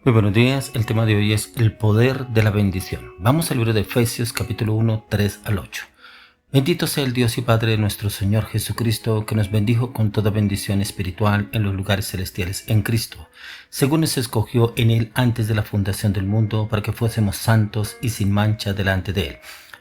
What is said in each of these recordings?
Muy buenos días, el tema de hoy es el poder de la bendición. Vamos al libro de Efesios capítulo 1, 3 al 8. Bendito sea el Dios y Padre de nuestro Señor Jesucristo, que nos bendijo con toda bendición espiritual en los lugares celestiales en Cristo, según nos escogió en Él antes de la fundación del mundo, para que fuésemos santos y sin mancha delante de Él,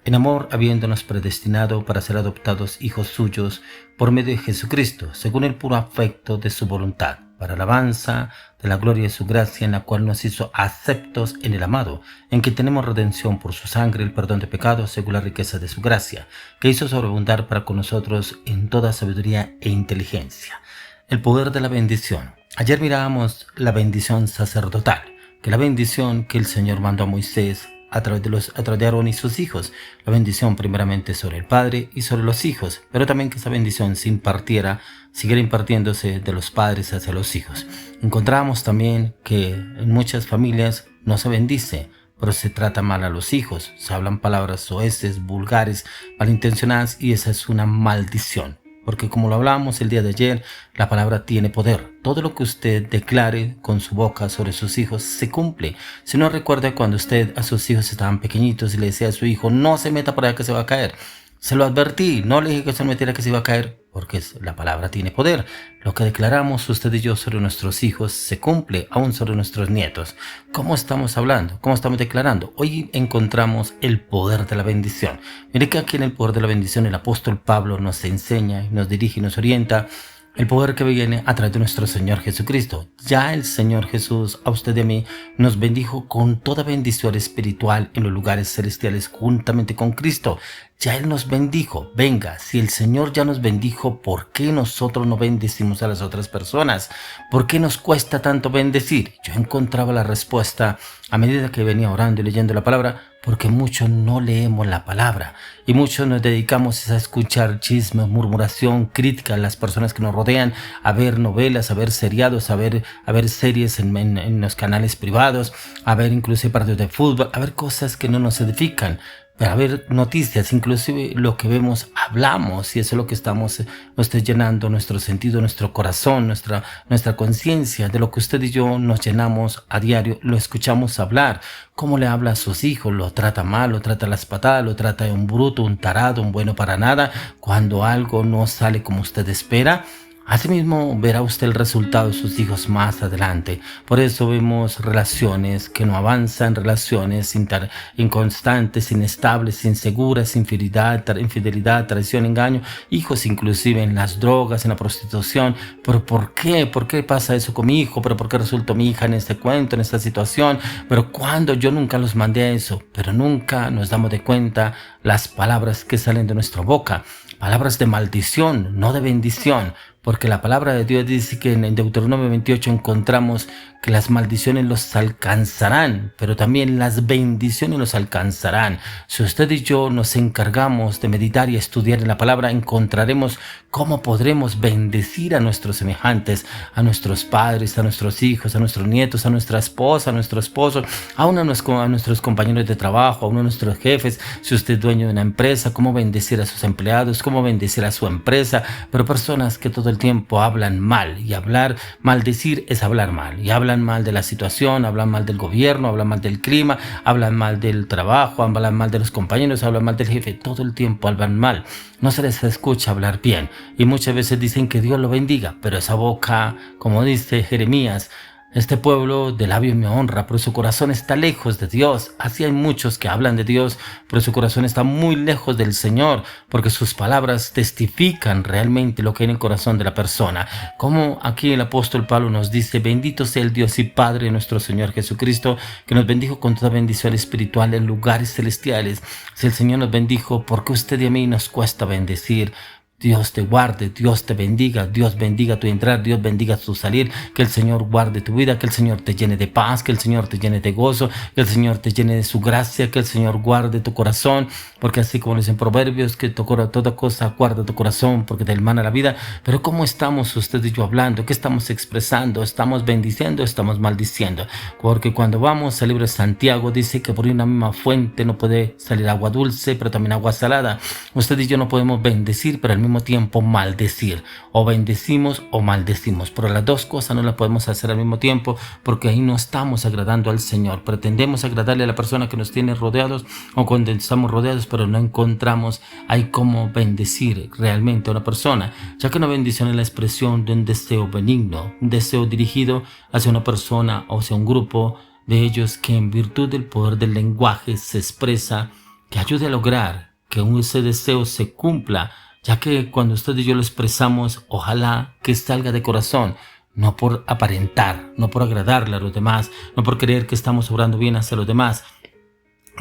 en amor habiéndonos predestinado para ser adoptados hijos suyos por medio de Jesucristo, según el puro afecto de su voluntad, para alabanza de la gloria de su gracia, en la cual nos hizo aceptos en el amado, en que tenemos redención por su sangre, el perdón de pecados, según la riqueza de su gracia, que hizo sobreabundar para con nosotros en toda sabiduría e inteligencia. El poder de la bendición. Ayer mirábamos la bendición sacerdotal, que la bendición que el Señor mandó a Moisés a través de Aarón y sus hijos, la bendición primeramente sobre el padre y sobre los hijos, pero también que esa bendición se impartiera, siguiera impartiéndose de los padres hacia los hijos. Encontramos también que en muchas familias no se bendice, pero se trata mal a los hijos, se hablan palabras soeces, vulgares, malintencionadas, y esa es una maldición. Porque como lo hablábamos el día de ayer, la palabra tiene poder. Todo lo que usted declare con su boca sobre sus hijos se cumple. Si no, recuerda cuando usted a sus hijos estaban pequeñitos y le decía a su hijo, no se meta por allá que se va a caer. Se lo advertí, no le dije que se metiera que se iba a caer, porque la palabra tiene poder. Lo que declaramos usted y yo sobre nuestros hijos se cumple, aún sobre nuestros nietos. ¿Cómo estamos hablando? ¿Cómo estamos declarando? Hoy encontramos el poder de la bendición. Mire que aquí en el poder de la bendición el apóstol Pablo nos enseña, nos dirige y nos orienta el poder que viene a través de nuestro Señor Jesucristo. Ya el Señor Jesús, a usted y a mí, nos bendijo con toda bendición espiritual en los lugares celestiales juntamente con Cristo. Ya Él nos bendijo. Venga, si el Señor ya nos bendijo, ¿por qué nosotros no bendecimos a las otras personas? ¿Por qué nos cuesta tanto bendecir? Yo encontraba la respuesta a medida que venía orando y leyendo la palabra, porque muchos no leemos la palabra y muchos nos dedicamos a escuchar chismes, murmuración, crítica a las personas que nos rodean, a ver novelas, a ver seriados, a ver series en los canales privados, a ver inclusive partidos de fútbol, a ver cosas que no nos edifican. A ver noticias, inclusive lo que vemos, hablamos, y eso es lo que nos está llenando nuestro sentido, nuestro corazón, nuestra conciencia, de lo que usted y yo nos llenamos a diario, lo escuchamos hablar. ¿Cómo le habla a sus hijos? ¿Lo trata mal? ¿Lo trata a las patadas? ¿Lo trata de un bruto, un tarado, un bueno para nada? Cuando algo no sale como usted espera, asimismo verá usted el resultado de sus hijos más adelante. Por eso vemos relaciones que no avanzan, relaciones inconstantes, inestables, inseguras, infidelidad, traición, engaño, hijos inclusive en las drogas, en la prostitución. ¿Pero por qué? ¿Por qué pasa eso con mi hijo? ¿Pero por qué resultó mi hija en este cuento, en esta situación? ¿Pero cuándo? Yo nunca los mandé a eso. Pero nunca nos damos de cuenta las palabras que salen de nuestra boca. Palabras de maldición, no de bendición. Porque la palabra de Dios dice que en Deuteronomio 28 encontramos que las maldiciones los alcanzarán, pero también las bendiciones los alcanzarán. Si usted y yo nos encargamos de meditar y estudiar en la palabra, encontraremos cómo podremos bendecir a nuestros semejantes, a nuestros padres, a nuestros hijos, a nuestros nietos, a nuestra esposa, a nuestro esposo, a nuestros compañeros de trabajo, a uno de nuestros jefes. Si usted es dueño de una empresa, cómo bendecir a sus empleados, cómo bendecir a su empresa. Pero personas que todo el tiempo hablan mal, y maldecir es hablar mal, y hablan mal de la situación, hablan mal del gobierno, hablan mal del clima, hablan mal del trabajo, hablan mal de los compañeros, hablan mal del jefe, todo el tiempo hablan mal, no se les escucha hablar bien, y muchas veces dicen que Dios lo bendiga, pero esa boca, como dice Jeremías, este pueblo de labios me honra, pero su corazón está lejos de Dios. Así hay muchos que hablan de Dios, pero su corazón está muy lejos del Señor, porque sus palabras testifican realmente lo que hay en el corazón de la persona. Como aquí el apóstol Pablo nos dice, bendito sea el Dios y Padre de nuestro Señor Jesucristo, que nos bendijo con toda bendición espiritual en lugares celestiales. Si el Señor nos bendijo, ¿por qué usted y a mí nos cuesta bendecir? Dios te guarde, Dios te bendiga, Dios bendiga tu entrar, Dios bendiga tu salir, que el Señor guarde tu vida, que el Señor te llene de paz, que el Señor te llene de gozo, que el Señor te llene de su gracia, que el Señor guarde tu corazón, porque así como dicen Proverbios, que toda cosa guarda tu corazón, porque te emana la vida. Pero ¿cómo estamos usted y yo hablando? ¿Qué estamos expresando? ¿Estamos bendiciendo o estamos maldiciendo? Porque cuando vamos al libro de Santiago dice que por una misma fuente no puede salir agua dulce, pero también agua salada. Usted y yo no podemos bendecir, pero al mismo mismo tiempo maldecir. O bendecimos o maldecimos. Pero las dos cosas no las podemos hacer al mismo tiempo, porque ahí no estamos agradando al Señor. Pretendemos agradarle a la persona que nos tiene rodeados o cuando estamos rodeados, pero no encontramos ahí cómo bendecir realmente a una persona, ya que una bendición es la expresión de un deseo benigno, un deseo dirigido hacia una persona o hacia un grupo de ellos que en virtud del poder del lenguaje se expresa, que ayude a lograr que ese deseo se cumpla, ya que cuando usted y yo lo expresamos, ojalá que salga de corazón, no por aparentar, no por agradarle a los demás, no por creer que estamos obrando bien hacia los demás.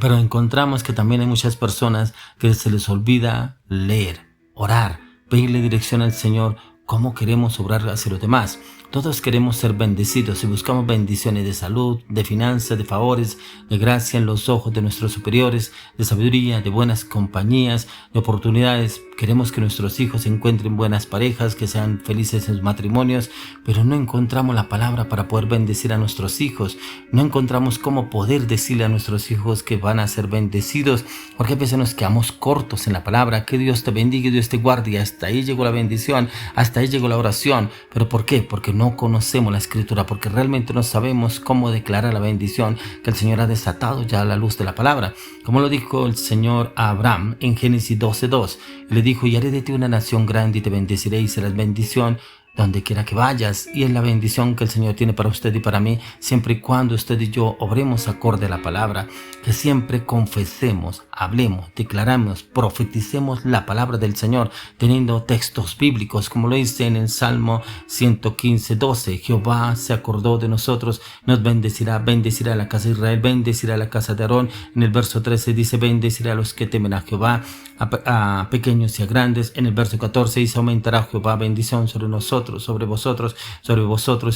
Pero encontramos que también hay muchas personas que se les olvida leer, orar, pedirle dirección al Señor, cómo queremos obrar hacia los demás. Todos queremos ser bendecidos y buscamos bendiciones de salud, de finanzas, de favores, de gracia en los ojos de nuestros superiores, de sabiduría, de buenas compañías, de oportunidades. Queremos que nuestros hijos encuentren buenas parejas, que sean felices en sus matrimonios, pero no encontramos la palabra para poder bendecir a nuestros hijos. No encontramos cómo poder decirle a nuestros hijos que van a ser bendecidos, porque a veces nos quedamos cortos en la palabra. Que Dios te bendiga y Dios te guarde, y hasta ahí llegó la bendición, hasta ahí llegó la oración. ¿Pero por qué? Porque no conocemos la Escritura, porque realmente no sabemos cómo declarar la bendición que el Señor ha desatado ya a la luz de la palabra. Como lo dijo el Señor a Abraham en Génesis 12:2, le dijo: y haré de ti una nación grande y te bendeciré y serás bendición donde quiera que vayas. Y es la bendición que el Señor tiene para usted y para mí, siempre y cuando usted y yo obremos acorde a la palabra, que siempre confesemos, hablemos, declaramos, profeticemos la palabra del Señor, teniendo textos bíblicos, como lo dice en el Salmo 115:12, Jehová se acordó de nosotros, nos bendecirá, bendecirá a la casa de Israel, bendecirá a la casa de Aarón. En el verso 13 dice: bendecirá a los que temen a Jehová, a pequeños y a grandes. En el verso 14 dice: aumentará Jehová bendición sobre nosotros, sobre vosotros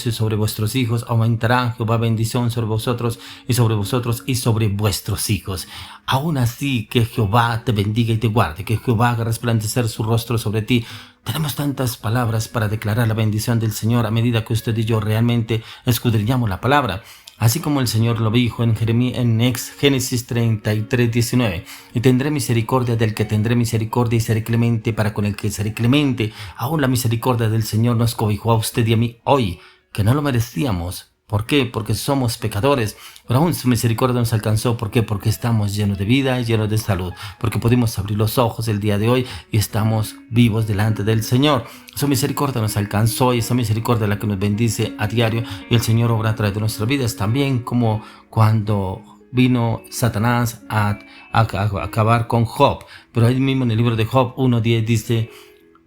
y sobre vuestros hijos. Aumentará Jehová bendición sobre vosotros y sobre vuestros hijos. Aún así, que Jehová te bendiga y te guarde, que Jehová haga resplandecer su rostro sobre ti. Tenemos tantas palabras para declarar la bendición del Señor a medida que usted y yo realmente escudriñamos la palabra. Así como el Señor lo dijo en Génesis 33:19, y tendré misericordia del que tendré misericordia y seré clemente para con el que seré clemente. Aún la misericordia del Señor nos cobijó a usted y a mí hoy, que no lo merecíamos. ¿Por qué? Porque somos pecadores, pero aún su misericordia nos alcanzó. ¿Por qué? Porque estamos llenos de vida y llenos de salud, porque pudimos abrir los ojos el día de hoy y estamos vivos delante del Señor. Su misericordia nos alcanzó y esa misericordia es la que nos bendice a diario, y el Señor obra a través de nuestras vidas, también como cuando vino Satanás a acabar con Job. Pero ahí mismo en el libro de Job 1:10 dice: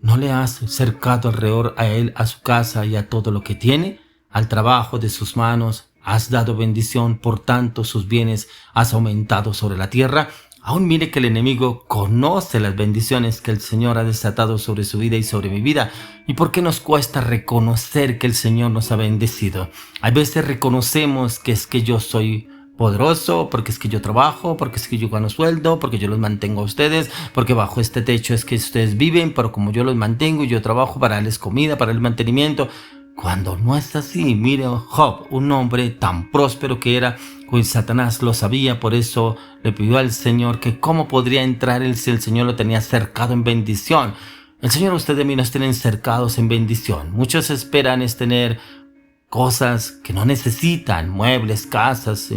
¿no le has cercado alrededor a él, a su casa y a todo lo que tiene? Al trabajo de sus manos has dado bendición, por tanto sus bienes has aumentado sobre la tierra. Aún mire que el enemigo conoce las bendiciones que el Señor ha desatado sobre su vida y sobre mi vida. ¿Y por qué nos cuesta reconocer que el Señor nos ha bendecido? A veces reconocemos que es que yo soy poderoso, porque es que yo trabajo, porque es que yo gano sueldo, porque yo los mantengo a ustedes, porque bajo este techo es que ustedes viven, pero como yo los mantengo y yo trabajo para darles comida, para el mantenimiento. Cuando no es así, mire Job, un hombre tan próspero que era, pues Satanás lo sabía, por eso le pidió al Señor que cómo podría entrar él si el Señor lo tenía cercado en bendición. El Señor, usted y mí nos tienen cercados en bendición. Muchos esperan es tener cosas que no necesitan, muebles, casas,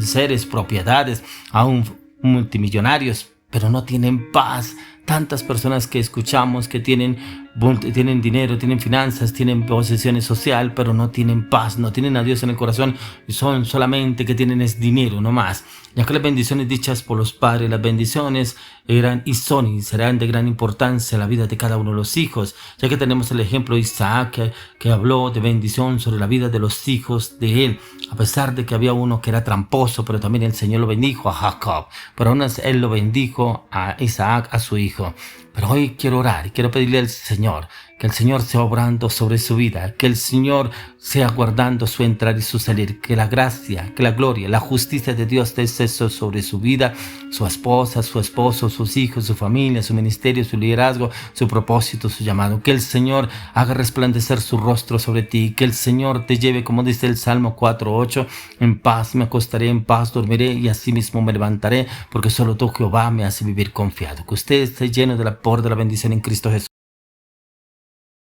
seres, propiedades, aún multimillonarios, pero no tienen paz. Tantas personas que escuchamos que tienen dinero, tienen finanzas, tienen posesiones social, pero no tienen paz, no tienen a Dios en el corazón, y son solamente que tienen es dinero, no más. Ya que las bendiciones dichas por los padres, las bendiciones eran y son y serán de gran importancia en la vida de cada uno de los hijos, ya que tenemos el ejemplo de Isaac que habló de bendición sobre la vida de los hijos de él, a pesar de que había uno que era tramposo, pero también el Señor lo bendijo a Jacob, pero aún él lo bendijo a Isaac, a su hijo. Pero hoy quiero orar y quiero pedirle al Señor que el Señor sea obrando sobre su vida, que el Señor sea guardando su entrar y su salir, que la gracia, que la gloria, la justicia de Dios esté sobre su vida, su esposa, su esposo, sus hijos, su familia, su ministerio, su liderazgo, su propósito, su llamado. Que el Señor haga resplandecer su rostro sobre ti, que el Señor te lleve, como dice el Salmo 4:8, en paz me acostaré, en paz dormiré y así mismo me levantaré, porque solo tú, Jehová, me hace vivir confiado. Que usted esté lleno de la poder de la bendición en Cristo Jesús.